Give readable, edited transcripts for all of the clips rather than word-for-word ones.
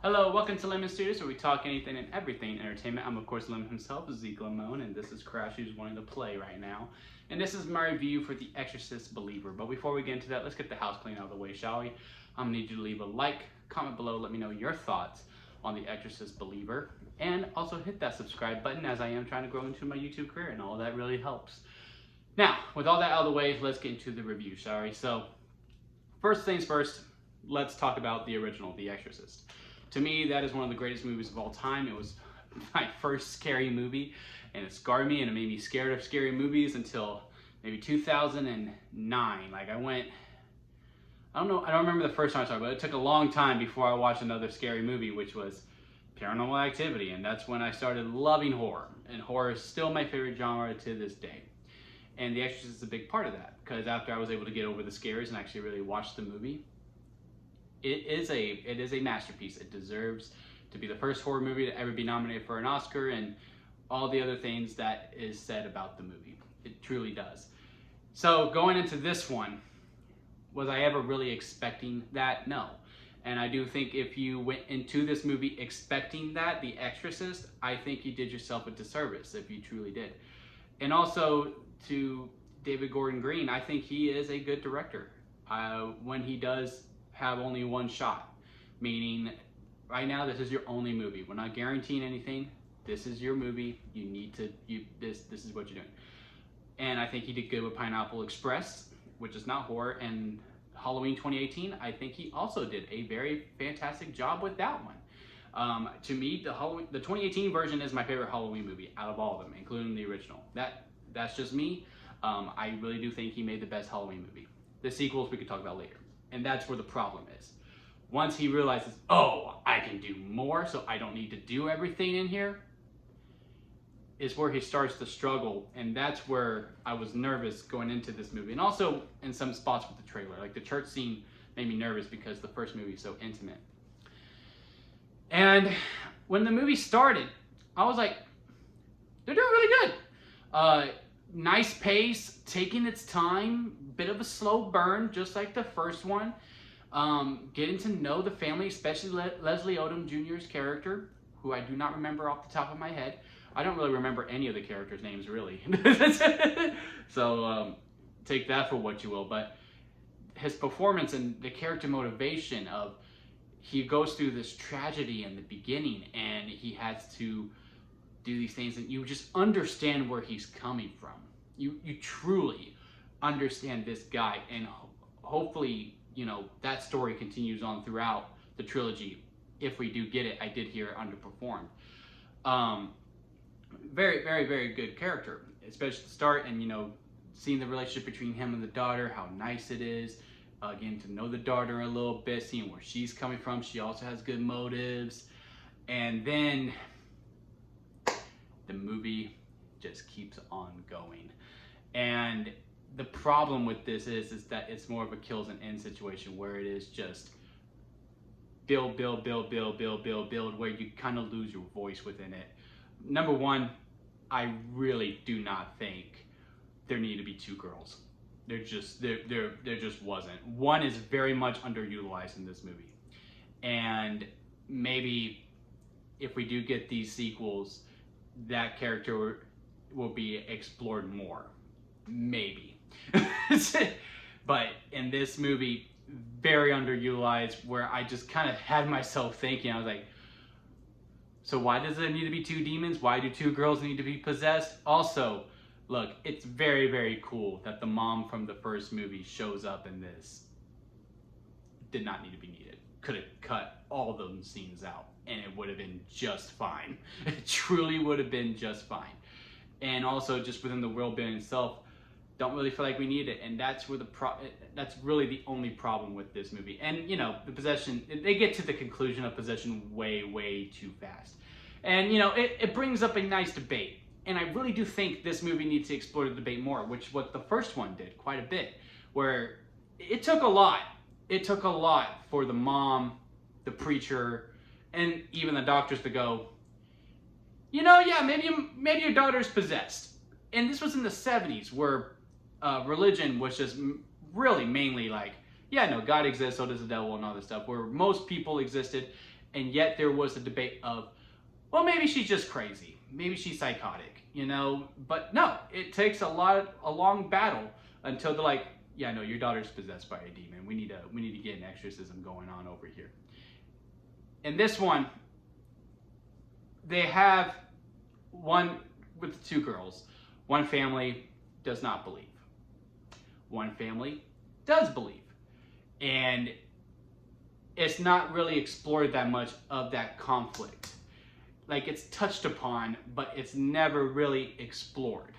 Hello, welcome to Lemon Studios, where we talk anything and everything entertainment. I'm of course Lemon himself, Zeke Lemon, and this is Crash, who's wanting to play right now. And this is my review for The Exorcist Believer. But before we get into that, let's get the house clean out of the way, shall we? I'm gonna need you to leave a like, comment below, let me know your thoughts on The Exorcist Believer, and also hit that subscribe button, as I am trying to grow into my YouTube career, and all that really helps. Now, with all that out of the way, let's get into the review, shall we? So, first things first, let's talk about the original, The Exorcist. To me, that is one of the greatest movies of all time. It was my first scary movie, and it scarred me, and it made me scared of scary movies until maybe 2009. Like, I don't remember the first time I saw it, but it took a long time before I watched another scary movie, which was Paranormal Activity, and that's when I started loving horror, and horror is still my favorite genre to this day. And The Exorcist is a big part of that, because after I was able to get over the scares and actually really watch the movie, it is a masterpiece. It deserves to be the first horror movie to ever be nominated for an Oscar, and all the other things that is said about the movie. It truly does. So going into this one, was I ever really expecting that? No. And I do think if you went into this movie expecting that, The Exorcist, I think you did yourself a disservice if you truly did. And also to David Gordon Green, I think he is a good director. When he does have only one shot, meaning right now this is your only movie. We're not guaranteeing anything. This is your movie. You need to this is what you're doing. And I think he did good with Pineapple Express, which is not horror, and Halloween 2018. I think he also did a very fantastic job with that one. To me, the 2018 version is my favorite Halloween movie out of all of them, including the original. That's just me. I really do think he made the best Halloween movie. The sequels we could talk about later. And that's where the problem is. Once he realizes, oh, I can do more, so I don't need to do everything in here, is where he starts to struggle. And that's where I was nervous going into this movie. And also in some spots with the trailer. Like the church scene made me nervous because the first movie is so intimate. And when the movie started, I was like, they're doing really good. Nice pace, taking its time, bit of a slow burn, just like the first one. Getting to know the family, especially Leslie Odom Jr.'s character, who I do not remember off the top of my head. I don't really remember any of the characters' names, really. So take that for what you will. But his performance and the character motivation of, he goes through this tragedy in the beginning, and he has to do these things, and you just understand where he's coming from. You truly understand this guy, and hopefully, you know, that story continues on throughout the trilogy. If we do get it, I did hear it underperformed. Very, very, very good character, especially at the start, and you know, seeing the relationship between him and the daughter, how nice it is. Getting to know the daughter a little bit, seeing where she's coming from. She also has good motives, and then the movie just keeps on going. And the problem with this is that it's more of a kills and end situation, where it is just build, where you kind of lose your voice within it. Number one, I really do not think there need to be two girls. There just wasn't. One is very much underutilized in this movie. And maybe if we do get these sequels, that character will be explored more. Maybe. But in this movie, very underutilized, where I just kind of had myself thinking, I was like, so why does there need to be two demons? Why do two girls need to be possessed? Also, look, it's very, very cool that the mom from the first movie shows up in this. Did not need to be needed. Could have cut all of those scenes out, and it would have been just fine. It truly would have been just fine. And also, just within the world building itself, don't really feel like we need it, and that's where that's really the only problem with this movie. And you know, the possession, they get to the conclusion of possession way too fast, and you know, it brings up a nice debate. And I really do think this movie needs to explore the debate more, which what the first one did quite a bit, where it took a lot. It took a lot for the mom, the preacher, and even the doctors to go, you know, yeah, maybe your daughter's possessed. And this was in the 70s, where religion was just really mainly like, yeah, no, God exists, so does the devil, and all this stuff, where most people existed, and yet there was a debate of, well, maybe she's just crazy, maybe she's psychotic, you know. But no, it takes a long battle until they're like, yeah, no, your daughter's possessed by a demon. We need to get an exorcism going on over here. In this one, they have one with the two girls. One family does not believe. One family does believe. And it's not really explored that much of that conflict. Like, it's touched upon, but it's never really explored.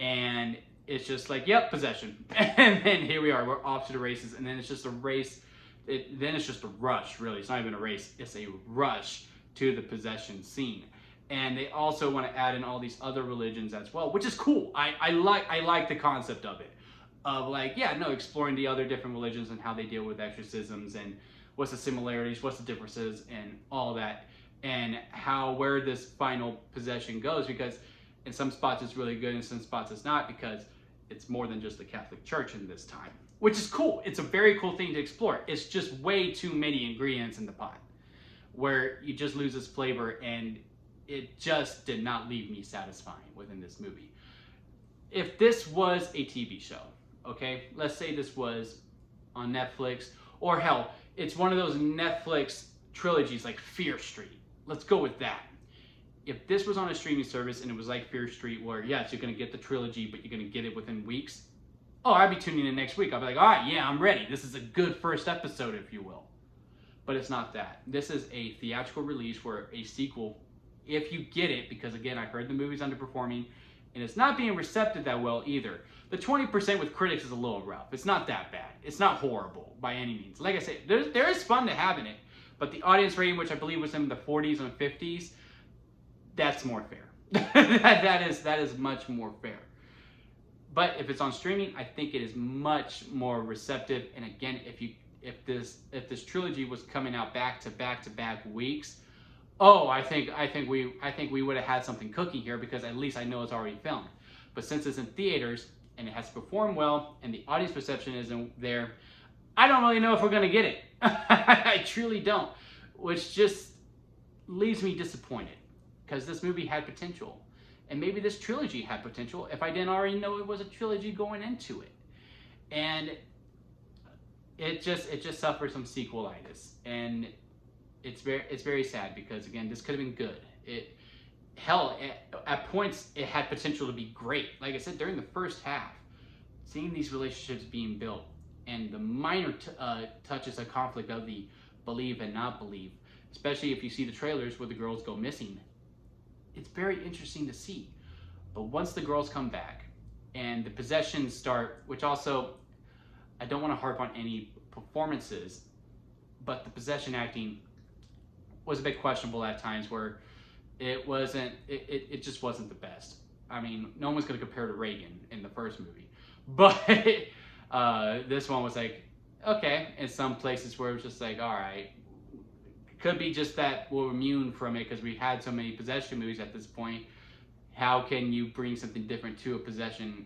And it's just like, yep, possession. And then here we are, we're off to the races. And then it's just a race. Then it's just a rush, really. It's not even a race. It's a rush to the possession scene. And they also want to add in all these other religions as well, which is cool. I like the concept of it. Of like, yeah, no, exploring the other different religions and how they deal with exorcisms and what's the similarities, what's the differences, and all that. And where this final possession goes, because in some spots it's really good, in some spots it's not, because it's more than just the Catholic Church in this time, which is cool. It's a very cool thing to explore. It's just way too many ingredients in the pot, where you just lose its flavor, and it just did not leave me satisfying within this movie. If this was a TV show, okay, let's say this was on Netflix, or hell, it's one of those Netflix trilogies like Fear Street. Let's go with that. If this was on a streaming service and it was like Fear Street, where yes, you're gonna get the trilogy, but you're gonna get it within weeks, oh, I'd be tuning in next week. I'll be like, all right, yeah, I'm ready. This is a good first episode, if you will. But it's not that. This is a theatrical release where a sequel, if you get it, because again, I heard the movie's underperforming, and it's not being receptive that well either. The 20% with critics is a little rough. It's not that bad. It's not horrible by any means. Like I said, there is fun to have in it, but the audience rating, which I believe was in the 40s and 50s, that's more fair. that is much more fair. But if it's on streaming, I think it is much more receptive. And again, if this trilogy was coming out back to back weeks, oh, I think we would have had something cooking here, because at least I know it's already filmed. But since it's in theaters and it has to perform well and the audience reception isn't there, I don't really know if we're gonna get it. I truly don't, which just leaves me disappointed, because this movie had potential, and maybe this trilogy had potential if I didn't already know it was a trilogy going into it. And it just suffers some sequelitis, and it's very sad, because again, this could have been good. At points it had potential to be great. Like I said, during the first half, seeing these relationships being built and the minor touches of conflict of the believe and not believe, especially if you see the trailers where the girls go missing, it's very interesting to see. But once the girls come back and the possessions start, which also, I don't want to harp on any performances, but the possession acting was a bit questionable at times, where it just wasn't the best. I mean, no one's going to compare to Reagan in the first movie, but this one was like, okay, in some places where it was just like, all right, could be just that we're immune from it because we had so many possession movies at this point. How can you bring something different to a possession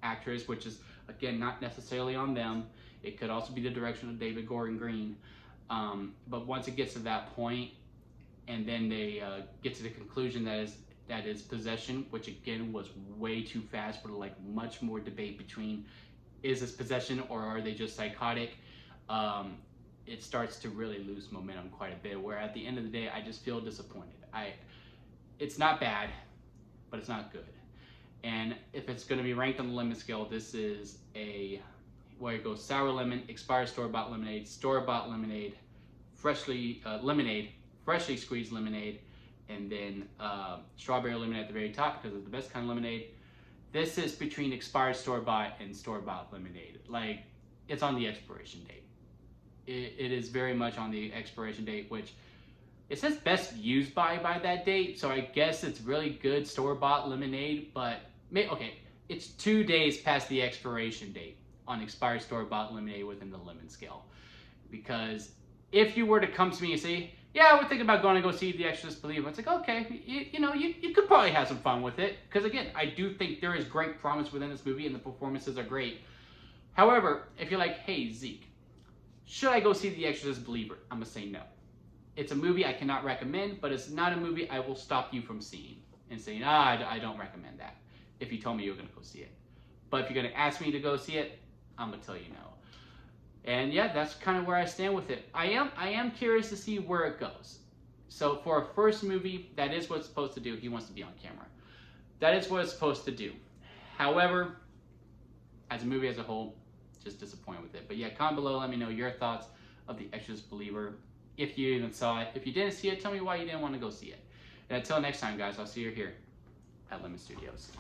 actress, which is, again, not necessarily on them. It could also be the direction of David Gordon Green. But once it gets to that point, and then they get to the conclusion that is possession, which again was way too fast for like much more debate between, is this possession or are they just psychotic? It starts to really lose momentum quite a bit, where at the end of the day, I just feel disappointed. It's not bad, but it's not good. And if it's going to be ranked on the lemon scale, this is where it goes sour lemon, expired store-bought lemonade, freshly lemonade, freshly squeezed lemonade, and then strawberry lemonade at the very top because it's the best kind of lemonade. This is between expired store-bought and store-bought lemonade. Like, it's on the expiration date. It is very much on the expiration date, which it says best used by that date, so I guess it's really good store-bought lemonade, but okay, it's 2 days past the expiration date on expired store-bought lemonade within the lemon scale. Because if you were to come to me and say, yeah, we're thinking about going to go see The Exorcist Believer, it's like, okay, you could probably have some fun with it. Because again, I do think there is great promise within this movie and the performances are great. However, if you're like, hey, Zeke, should I go see The Exorcist Believer? I'm going to say no. it's a movie I cannot recommend, but it's not a movie I will stop you from seeing and saying, I don't recommend that, if you told me you were going to go see it. But if you're going to ask me to go see it, I'm going to tell you no. And yeah, that's kind of where I stand with it. I am curious to see where it goes. So for a first movie, that is what it's supposed to do. He wants to be on camera. That is what it's supposed to do. However, as a movie as a whole, just disappointed with it. But yeah, comment below, let me know your thoughts of The Exorcist Believer. If you even saw it. If you didn't see it, tell me why you didn't want to go see it. And until next time, guys, I'll see you here at Lemon Studios.